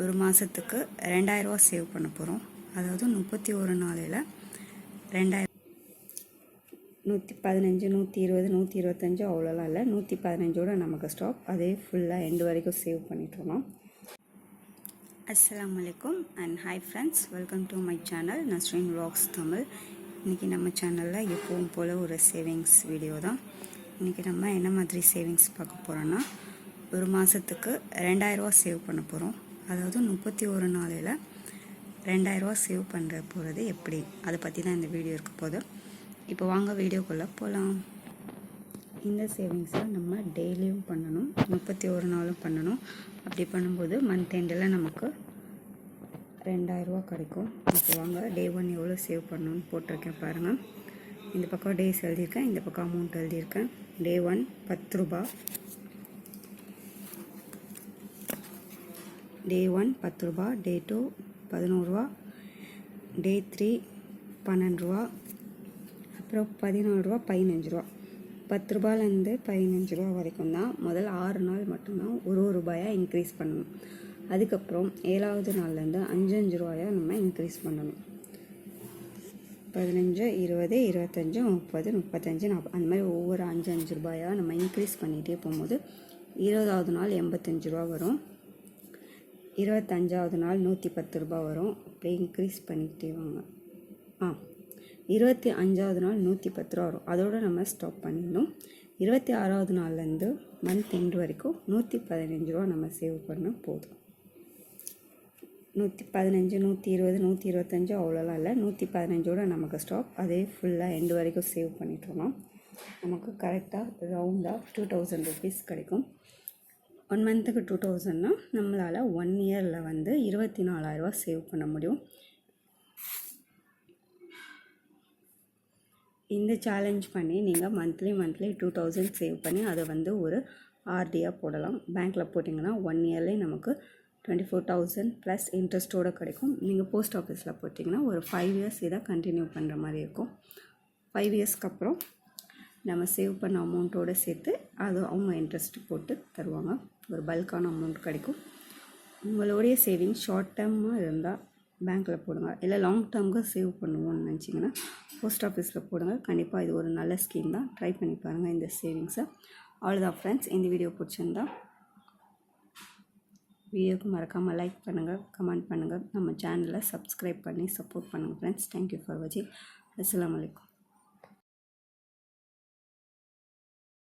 ஒரு மாதத்துக்கு 2000 ரூபா சேவ் பண்ண போகிறோம். அதாவது 31 நாளையில் 2000, 115, 120, 125 அவ்வளோலாம் இல்லை, 115ஓட நமக்கு ஸ்டாப். அதே ஃபுல்லாக எண்டு வரைக்கும் சேவ் பண்ணிட்டுருக்கோம். அஸ்ஸலாமு அலைக்கும் and hi friends, welcome to my channel Nasreen vlogs Tamil. இன்றைக்கி நம்ம சேனலில் எப்பவும் போல் ஒரு சேவிங்ஸ் வீடியோ தான். இன்றைக்கி நம்ம என்ன மாதிரி சேவிங்ஸ் பார்க்க போகிறோன்னா, ஒரு மாதத்துக்கு 2000 ரூபா சேவ் பண்ண போகிறோம். அதாவது 31 நாளையில் 2000 ரூபா சேவ் பண்ணுற போகிறது எப்படி, அதை பற்றி தான் இந்த வீடியோ இருக்க போகுது. இப்போ வாங்க வீடியோக்குள்ளே போகலாம். இந்த சேவிங்ஸை நம்ம டெய்லியும் பண்ணணும், 31 நாளும் பண்ணணும். அப்படி பண்ணும்போது மந்த் எண்டில் நமக்கு 2000 ரூபா கிடைக்கும். இப்போ வாங்க டே 1 எவ்வளோ சேவ் பண்ணணும்னு போட்டிருக்கேன் பாருங்கள். இந்த பக்கம் டேஸ் எழுதியிருக்கேன், இந்த பக்கம் அமௌண்ட் எழுதியிருக்கேன். டே 1 10 ரூபா, டே 1 10 ரூபா, டே 2 11 ரூபா, டே 3 12 ரூபா, அப்புறம் 14 ரூபா, 15 ரூபா. 10 ரூபாயிலேருந்து 15 ரூபா வரைக்கும் தான். முதல் 6 நாள் மட்டும்தான் ஒரு ரூபாயாக இன்க்ரீஸ் பண்ணணும். அதுக்கப்புறம் 7வது நாள்லேருந்து 5 ரூபாயாக நம்ம இன்க்ரீஸ் பண்ணணும். 15, 20, 25, 30, 35, 40 அந்த மாதிரி ஒவ்வொரு 5 ரூபாயாக நம்ம இன்க்ரீஸ் பண்ணிகிட்டே போகும்போது 20வது நாள் 85 ரூபா வரும். 25வது நாள் 110 ரூபா வரும். அப்படியே இன்க்ரீஸ் பண்ணிக்கிட்டே வாங்க. 25வது நாள் 110 ரூபா வரும். அதோடு நம்ம ஸ்டாப் பண்ணிடணும். 26வது நாள்லேருந்து மந்த் எண்டு வரைக்கும் 115 ரூபா நம்ம சேவ் பண்ண போதும். 115, 120, 125 அவ்வளோலாம் இல்லை, 115ஓட நமக்கு ஸ்டாப். அதே ஃபுல்லாக எண்டு வரைக்கும் சேவ் பண்ணிட்டுருக்கோம். நமக்கு கரெக்டாக ரவுண்டாக 2000 ருபீஸ் கிடைக்கும். 1 மந்த்துக்கு 2000னா நம்மளால் 1 இயரில் வந்து 24,000 ரூபா சேவ் பண்ண முடியும். இந்த சேலஞ்ச் பண்ணி நீங்கள் மந்த்லி 2000 சேவ் பண்ணி அதை வந்து ஒரு ஆர்டியாக போடலாம். பேங்க்கில் போட்டிங்கன்னா 1 இயர்லேயே நமக்கு 24,000 ப்ளஸ் இன்ட்ரெஸ்ட்டோடு கிடைக்கும். நீங்கள் போஸ்ட் ஆஃபீஸில் போட்டிங்கன்னா ஒரு 5 இயர்ஸ் இதை கண்டினியூ பண்ணுற மாதிரி இருக்கும். 5 இயர்ஸ்க்கு அப்புறம் நம்ம சேவ் பண்ண அமௌண்ட்டோடு சேர்த்து அது அவங்க இன்ட்ரெஸ்ட் போட்டு தருவாங்க. ஒரு பல்கான அமௌண்ட் கிடைக்கும். உங்களுடைய சேவிங் ஷார்ட் டேர்மாக இருந்தால் பேங்க்கில் போடுங்க, இல்லை லாங் டேர்முக்கு சேவ் பண்ணுவோன்னு நினச்சிங்கன்னா போஸ்ட் ஆஃபீஸில் போடுங்க. கண்டிப்பாக இது ஒரு நல்ல ஸ்கீம் தான். ட்ரை பண்ணி பாருங்கள் இந்த சேவிங்ஸை. அவ்வளோதான் ஃப்ரெண்ட்ஸ், இந்த வீடியோ பிடிச்சிருந்தா வீடியோக்கு மறக்காமல் லைக் பண்ணுங்கள், கமெண்ட் பண்ணுங்கள், நம்ம சேனலை சப்ஸ்கிரைப் பண்ணி சப்போர்ட் பண்ணுங்கள் ஃப்ரெண்ட்ஸ். தேங்க்யூ ஃபார் வாட்சிங். அஸ்ஸலாமு அலைக்கும்.